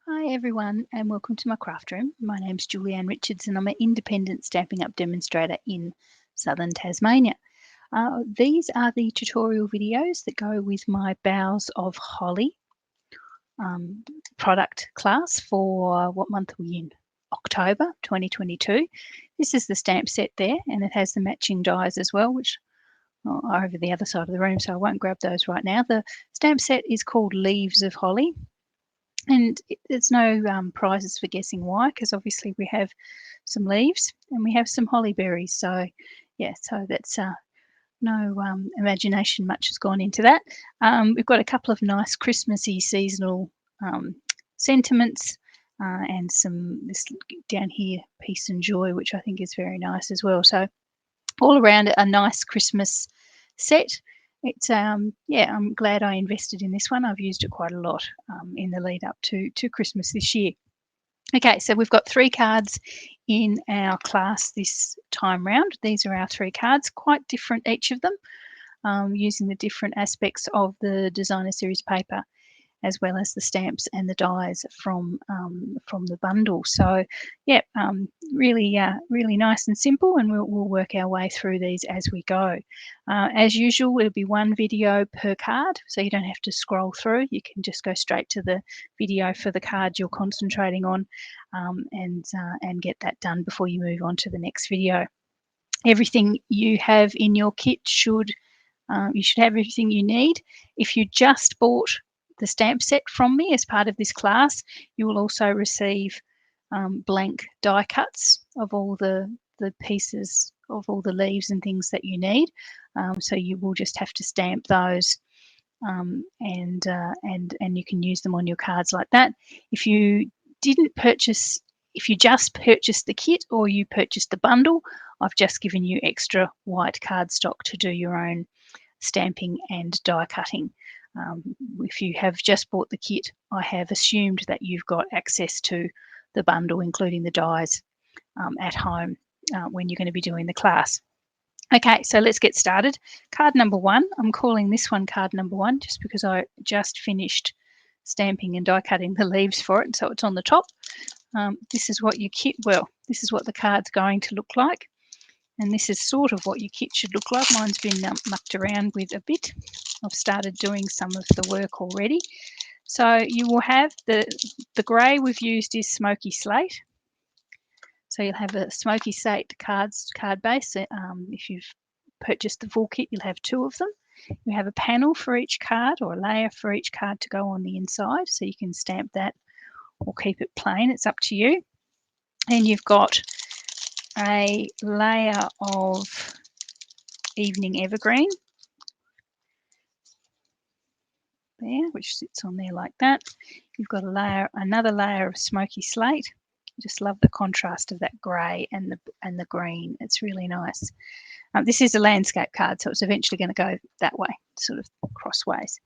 Hi everyone and welcome to my craft room. My name's Julianne Richards and I'm an independent Stampin' Up demonstrator in southern Tasmania. These are the tutorial videos that go with my Boughs of Holly product class for what month are we in? October 2022. This is the stamp set there and it has the matching dies as well, which are over the other side of the room, so I won't grab those right now. The stamp set is called Leaves of Holly. And there's no prizes for guessing why, because obviously we have some leaves and we have some holly berries. So yeah, so that's no imagination much has gone into that. We've got a couple of nice Christmassy seasonal sentiments and this down here, peace and joy, which I think is very nice as well. So all around a nice Christmas set. It's yeah, I'm glad I invested in this one. I've used it quite a lot in the lead up to Christmas this year. Okay, so we've got 3 cards in our class this time round. These are our 3 cards, quite different each of them, using the different aspects of the designer series paper, as well as the stamps and the dies from the bundle. So yeah, really nice and simple, and we'll work our way through these as we go. As usual, it'll be 1 video per card, so you don't have to scroll through. You can just go straight to the video for the card you're concentrating on, and get that done before you move on to the next video. Everything you have in your kit should you should have everything you need. If you just bought the stamp set from me as part of this class, you will also receive blank die cuts of all the pieces of all the leaves and things that you need. So you will just have to stamp those, and you can use them on your cards like that. If you just purchased the kit or you purchased the bundle, I've just given you extra white cardstock to do your own stamping and die cutting. If you have just bought the kit, I have assumed that you've got access to the bundle, including the dies, at home when you're going to be doing the class. Okay, so let's get started. Card number 1, I'm calling this one card number 1 just because I just finished stamping and die cutting the leaves for it, so it's on the top. This is what your kit, this is what the card's going to look like. And this is sort of what your kit should look like. Mine's been mucked around with a bit. I've started doing some of the work already. So you will have the grey we've used is smoky slate. So you'll have a smoky slate card base. If you've purchased the full kit, you'll have 2 of them. You have a panel for each card, or a layer for each card to go on the inside. So you can stamp that or keep it plain. It's up to you. And you've got a layer of evening evergreen there, which sits on there like that. You've got another layer of smoky slate. I just love the contrast of that grey and the green. It's really nice. This is a landscape card, so it's eventually going to go that way, sort of crossways.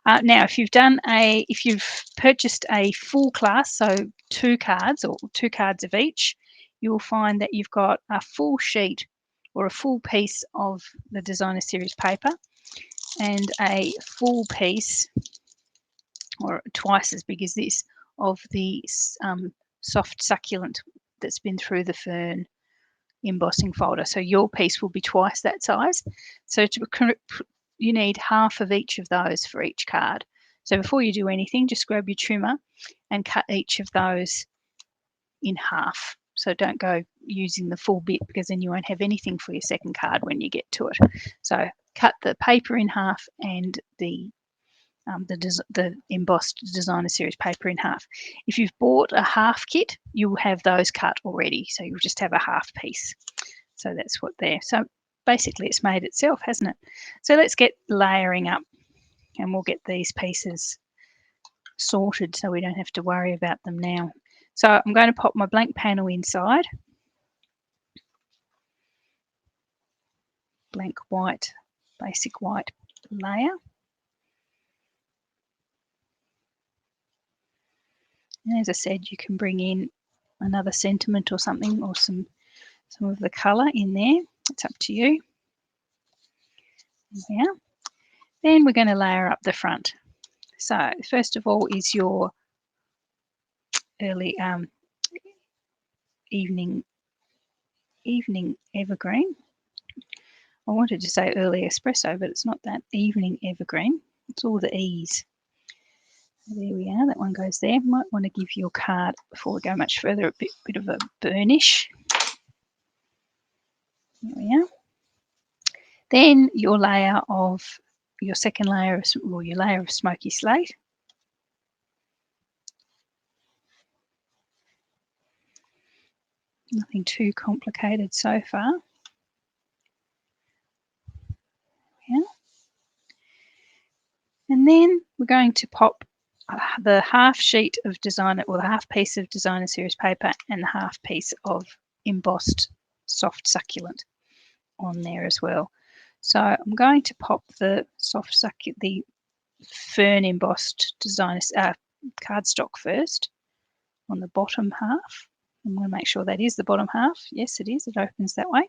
Now, if you've purchased a full class, so 2 cards or 2 cards of each, you will find that you've got a full sheet or a full piece of the designer series paper and a full piece, or twice as big as this, of the soft succulent that's been through the fern embossing folder. So your piece will be twice that size. So you need half of each of those for each card. So before you do anything, just grab your trimmer and cut each of those in half. So don't go using the full bit, because then you won't have anything for your second card when you get to it. So cut the paper in half and the embossed designer series paper in half. If you've bought a half kit, you'll have those cut already, so you'll just have a half piece. So that's what they're. So basically it's made itself, hasn't it? So let's get layering up, and we'll get these pieces sorted so we don't have to worry about them now. So I'm going to pop my blank panel inside. Blank white, basic white layer. And as I said, you can bring in another sentiment or something, or some of the colour in there. It's up to you. Yeah. Then we're going to layer up the front. So first of all is your early evening evergreen. I wanted to say early espresso, but it's not that. Evening evergreen. It's all the E's. There we are. That one goes there. Might want to give your card, before we go much further, a bit of a burnish. There we are. Then your second layer, or your layer of smoky slate. Nothing too complicated so far. Yeah. And then we're going to pop the half sheet of designer, or the half piece of designer series paper, and the half piece of embossed soft succulent on there as well. So I'm going to pop the soft succulent, the fern embossed designer cardstock first on the bottom half. I'm going to make sure that is the bottom half. Yes, it is. It opens that way.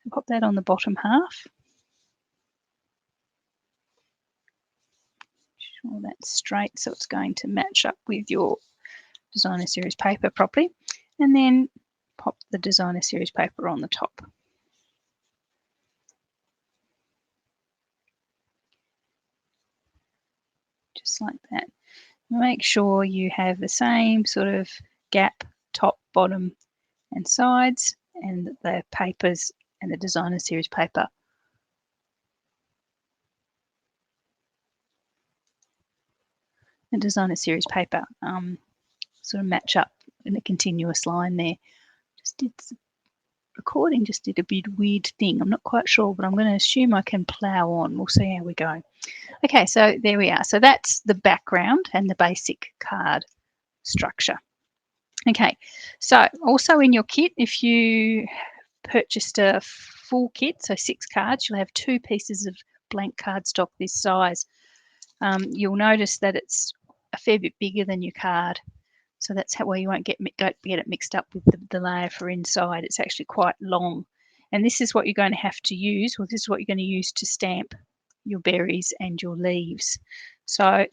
So pop that on the bottom half. Sure that's straight, so it's going to match up with your designer series paper properly. And then pop the designer series paper on the top. Just like that. Make sure you have the same sort of gap, top, bottom and sides, and the papers and the designer series paper sort of match up in a continuous line there. Recording just did a bit weird thing. I'm not quite sure, but I'm going to assume I can plow on. We'll see how we go. Okay, so there we are. So that's the background and the basic card structure. Okay, so also in your kit, if you purchased a full kit, so 6 cards, you'll have 2 pieces of blank cardstock this size. You'll notice that it's a fair bit bigger than your card. So that's why you won't get it mixed up with the layer for inside. It's actually quite long. And this is what you're going to have to use, or this is what you're going to use to stamp your berries and your leaves. So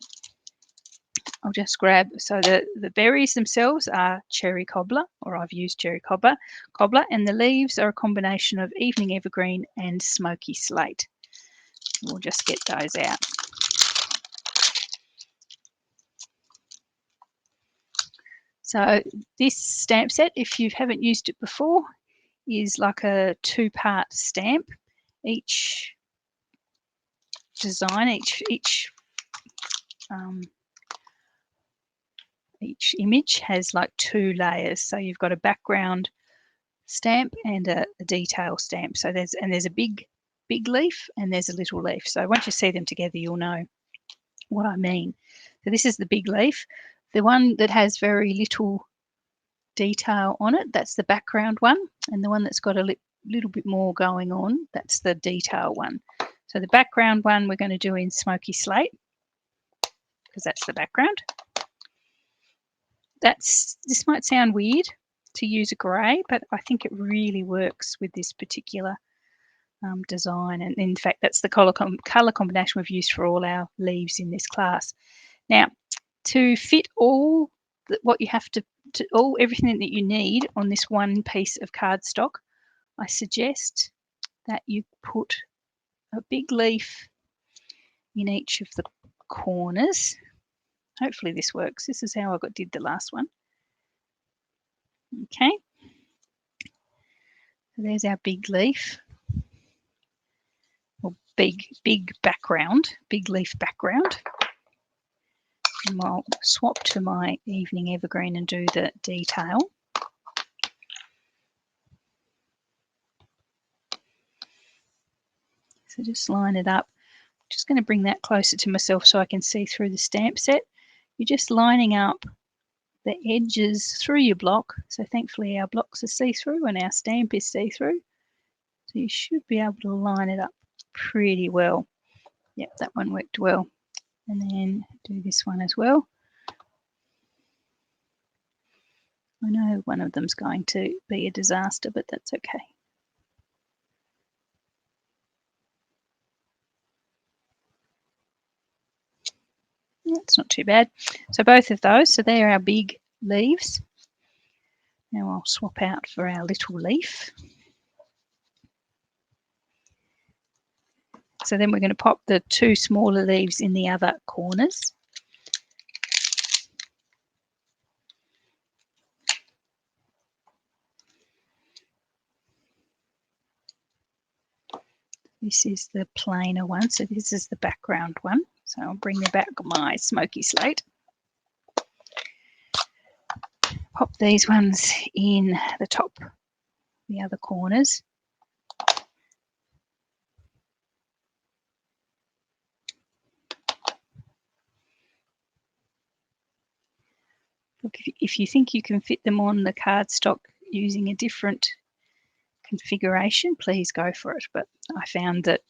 I'll just grab, so the berries themselves are cherry cobbler, or I've used cherry cobbler, and the leaves are a combination of evening evergreen and smoky slate. We'll just get those out. So this stamp set, if you haven't used it before, is like a 2-part stamp. Each design, each image has like 2 layers. So you've got a background stamp and a detail stamp. So there's a big leaf and there's a little leaf. So once you see them together, you'll know what I mean. So this is the big leaf. The one that has very little detail on it, that's the background one, and the one that's got a little bit more going on, that's the detail one. So the background one we're going to do in smoky slate, because that's the background. This might sound weird to use a grey, but I think it really works with this particular design, and in fact that's the colour combination we've used for all our leaves in this class. Now, to fit all what you have to everything that you need on this one piece of cardstock, I suggest that you put a big leaf in each of the corners. Hopefully this works. This is how I did the last one. Okay, so there's our big leaf, or big background, big leaf background. And I'll swap to my evening evergreen and do the detail. So just line it up. I'm just going to bring that closer to myself so I can see through the stamp set. You're just lining up the edges through your block. So thankfully our blocks are see-through and our stamp is see-through. So you should be able to line it up pretty well. Yep, that one worked well. And then do this one as well. I know one of them's going to be a disaster, but that's okay. It's not too bad. So both of those, so they're our big leaves. Now I'll swap out for our little leaf. So then we're going to pop the 2 smaller leaves in the other corners. This is the plainer one, so this is the background one. So I'll bring back my smoky slate. Pop these ones in the top, the other corners. Look, if you think you can fit them on the cardstock using a different configuration, please go for it. But I found that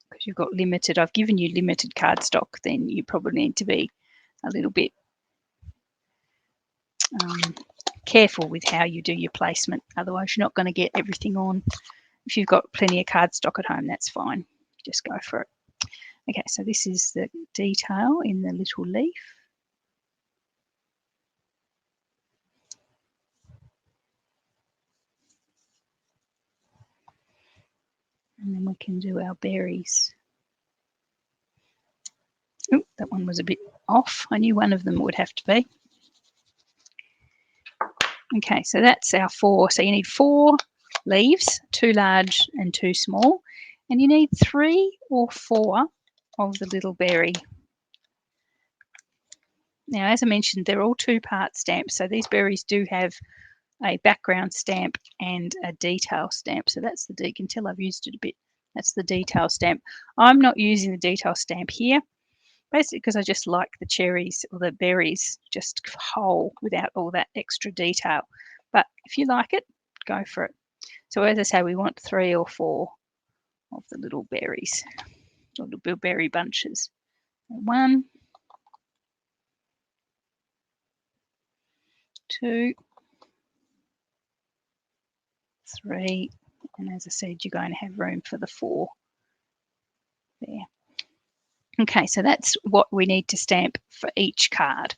because you've got limited, I've given you limited cardstock, then you probably need to be a little bit careful with how you do your placement. Otherwise, you're not going to get everything on. If you've got plenty of cardstock at home, that's fine. Just go for it. Okay, so this is the detail in the little leaf. And then we can do our berries. Oh, that one was a bit off. I knew one of them would have to be. Okay, so that's our 4. So you need 4 leaves, 2 large and 2 small. And you need 3 or 4 of the little berry. Now, as I mentioned, they're all 2-part stamps. So these berries do have a background stamp and a detail stamp. So that's the, you can tell I've used it a bit. That's the detail stamp. I'm not using the detail stamp here, basically because I just like the cherries or the berries just whole without all that extra detail. But if you like it, go for it. So as I say, we want 3 or 4 of the little berries, or little berry bunches. 1, 2, 3, and as I said, you're going to have room for the 4 there. Okay, so that's what we need to stamp for each card.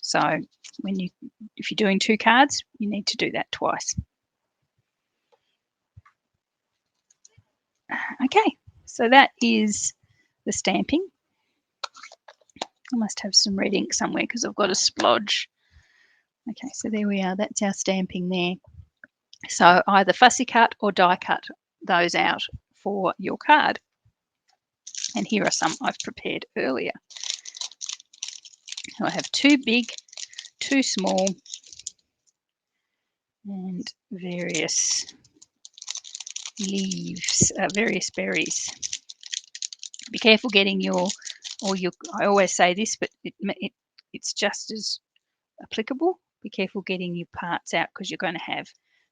So if you're doing 2 cards, you need to do that twice. Okay, so that is the stamping. I must have some red ink somewhere because I've got a splodge. Okay, so there we are. That's our stamping there. So either fussy cut or die cut those out for your card. And here are some I've prepared earlier. So I have 2 big, 2 small, and various leaves, various berries. Be careful getting your, I always say this, but it's just as applicable. Be careful getting your parts out because you're going to have,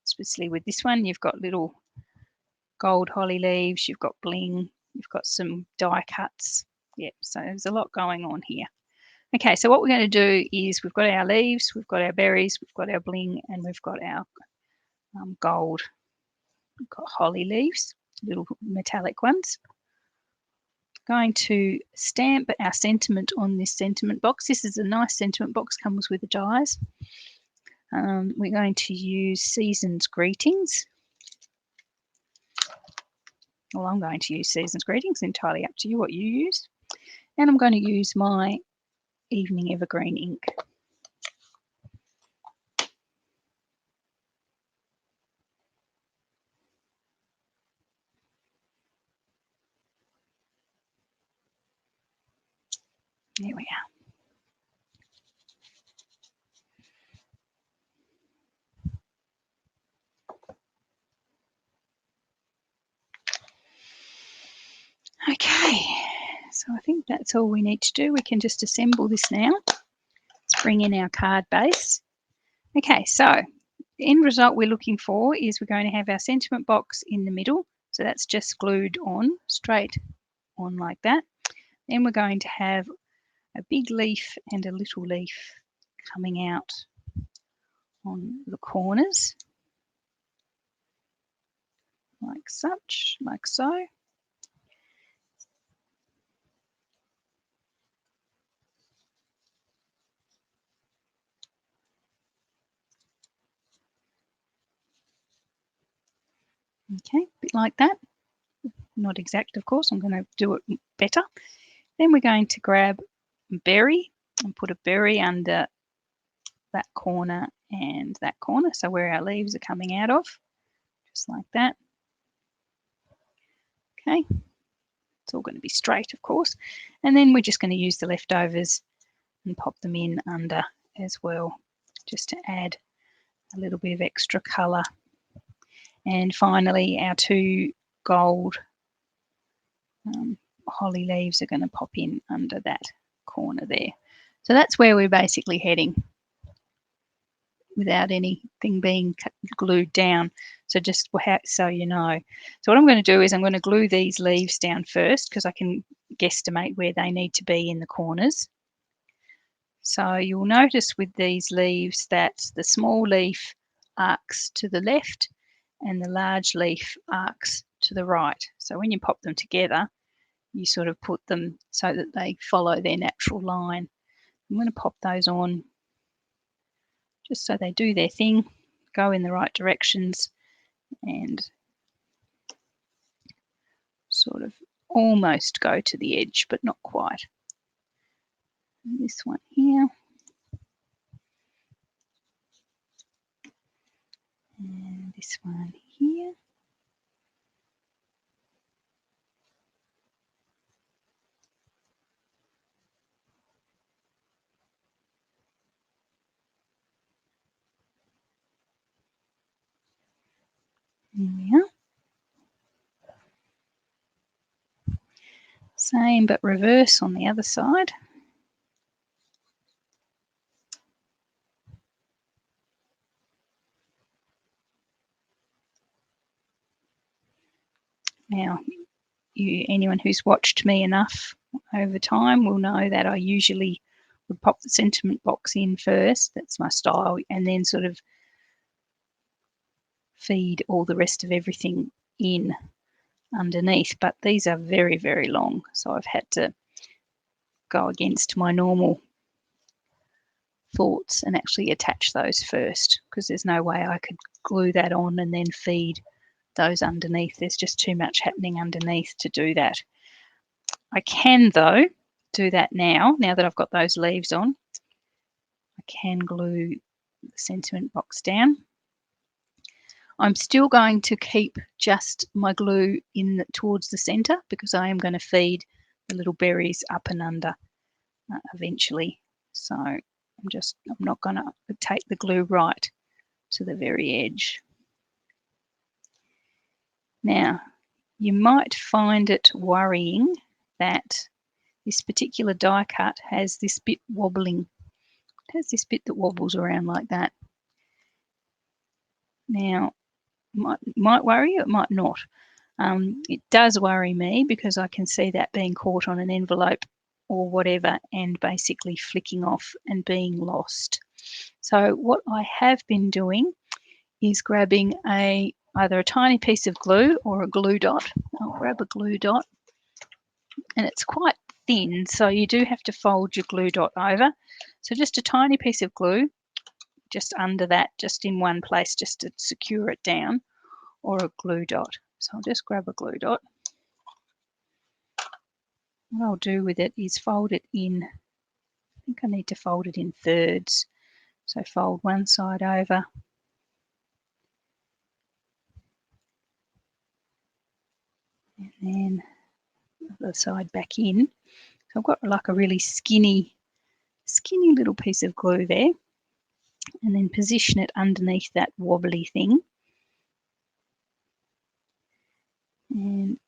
especially with this one, you've got little gold holly leaves, you've got bling, you've got some die cuts. Yep, so there's a lot going on here. Okay, so what we're going to do is we've got our leaves, we've got our berries, we've got our bling, and we've got our gold holly leaves, little metallic ones. Going to stamp our sentiment on this sentiment box. This is a nice sentiment box, comes with the dies. We're going to use Season's Greetings. Well, I'm going to use Season's Greetings, entirely up to you what you use. And I'm going to use my Evening Evergreen ink. There we are. Okay, so I think that's all we need to do. We can just assemble this now. Let's bring in our card base. Okay, so the end result we're looking for is we're going to have our sentiment box in the middle. So that's just glued on, straight on like that. Then we're going to have a big leaf and a little leaf coming out on the corners, like such, like so. Okay, a bit like that. Not exact, of course. I'm going to do it better. Then we're going to grab a berry and put a berry under that corner and that corner, so where our leaves are coming out of, just like that. Okay, it's all going to be straight, of course. And then we're just going to use the leftovers and pop them in under as well, just to add a little bit of extra colour. And finally, our two gold holly leaves are going to pop in under that corner there. So that's where we're basically heading without anything being glued down. So just so you know. So what I'm going to do is I'm going to glue these leaves down first, because I can guesstimate where they need to be in the corners. So you'll notice with these leaves that the small leaf arcs to the left and the large leaf arcs to the right. So when you pop them together, you sort of put them so that they follow their natural line. I'm going to pop those on just so they do their thing, go in the right directions, and sort of almost go to the edge, but not quite. And this one here. And this one here. There we are. Same but reverse on the other side. Now, anyone who's watched me enough over time will know that I usually would pop the sentiment box in first. That's my style, and then sort of feed all the rest of everything in underneath. But these are very, very long, so I've had to go against my normal thoughts and actually attach those first, because there's no way I could glue that on and then feed those underneath. There's just too much happening underneath to do that. I can, though, do that now that I've got those leaves on. I can glue the sentiment box down. I'm still going to keep just my glue in towards the center, because I am going to feed the little berries up and under eventually. So I'm not going to take the glue right to the very edge. Now, you might find it worrying that this particular die cut has this bit wobbling. It has this bit that wobbles around like that. Now, might worry you, it might not. It does worry me, because I can see that being caught on an envelope or whatever and basically flicking off and being lost. So what I have been doing is grabbing either a tiny piece of glue or a glue dot. I'll grab a glue dot, and it's quite thin, so you do have to fold your glue dot over. So just a tiny piece of glue just under that, just in one place, just to secure it down, or a glue dot. So I'll just grab a glue dot. What I'll do with it is fold it in. I think I need to fold it in thirds. So fold one side over, and then the other side back in. So I've got like a really skinny little piece of glue there, and then position it underneath that wobbly thing and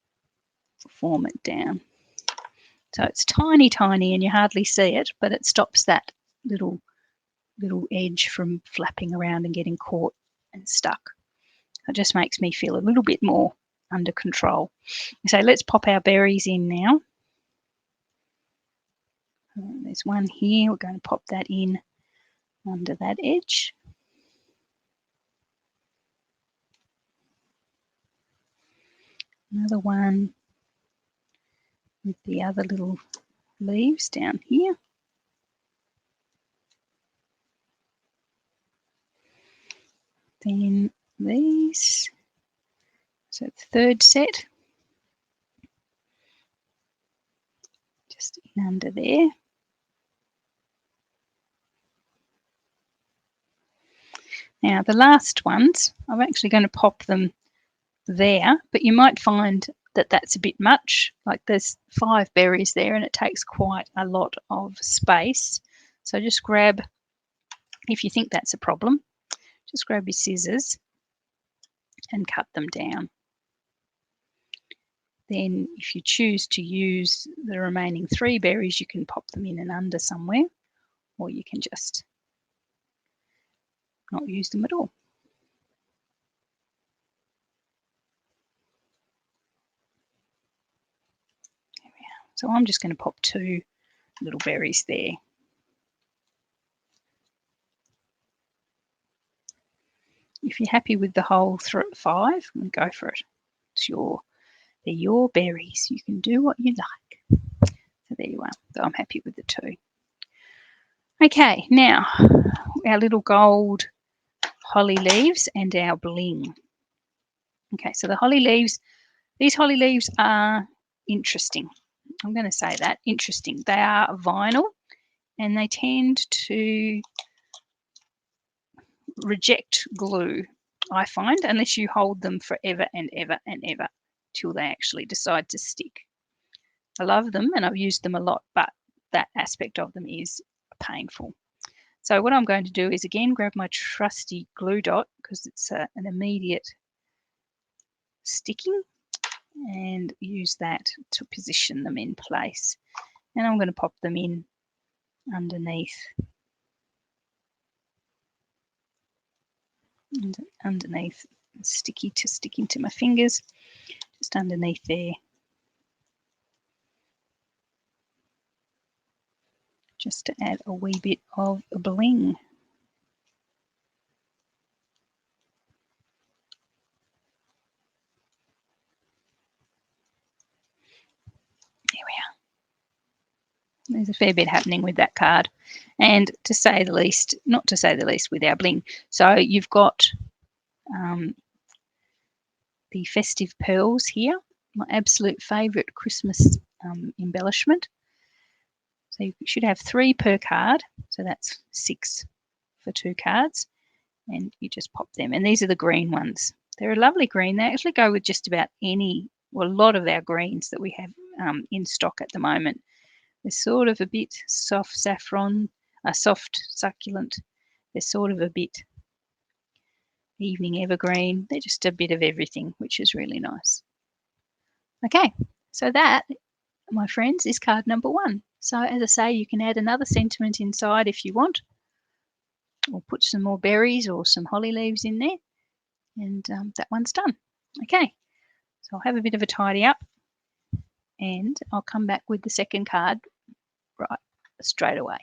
form it down. So it's tiny, tiny, and you hardly see it, but it stops that little edge from flapping around and getting caught and stuck. It just makes me feel a little bit more under control. So let's pop our berries in now. There's one here. We're going to pop that in under that edge. Another one with the other little leaves down here. Then these. So the third set, just in under there. Now the last ones, I'm actually going to pop them there, but you might find that that's a bit much. Like there's 5 berries there and it takes quite a lot of space. So just grab, if you think that's a problem, just grab your scissors and cut them down. Then if you choose to use the remaining 3 berries, you can pop them in and under somewhere, or you can just not use them at all. There we are. So I'm just going to pop 2 little berries there. If you're happy with the whole 5, go for it. They're your berries. You can do what you like. So there you are. So I'm happy with the 2. Okay, now our little gold holly leaves and our bling. Okay, so the holly leaves, these holly leaves are interesting. I'm going to say that, interesting. They are vinyl and they tend to reject glue, I find, unless you hold them forever and ever and ever till they actually decide to stick. I love them and I've used them a lot, but that aspect of them is painful. So what I'm going to do is again grab my trusty glue dot because it's an immediate sticking, and use that to position them in place. And I'm going to pop them in underneath sticking to my fingers, just underneath there, just to add a wee bit of bling. There we are. There's a fair bit happening with that card, and to say the least, not to say the least, with our bling. So you've got the festive pearls here, my absolute favourite Christmas embellishment. So you should have 3 per card, so that's 6 for 2 cards, and you just pop them. And these are the green ones. They're a lovely green. They actually go with just about any, well, a lot of our greens that we have in stock at the moment. They're sort of a bit soft saffron, a soft succulent. They're sort of a bit evening evergreen. They're just a bit of everything, which is really nice. Okay, so that, my friends, is card number 1. So as I say, you can add another sentiment inside if you want, or put some more berries or some holly leaves in there, and that one's done. Okay, so I'll have a bit of a tidy up and I'll come back with the second card right straight away.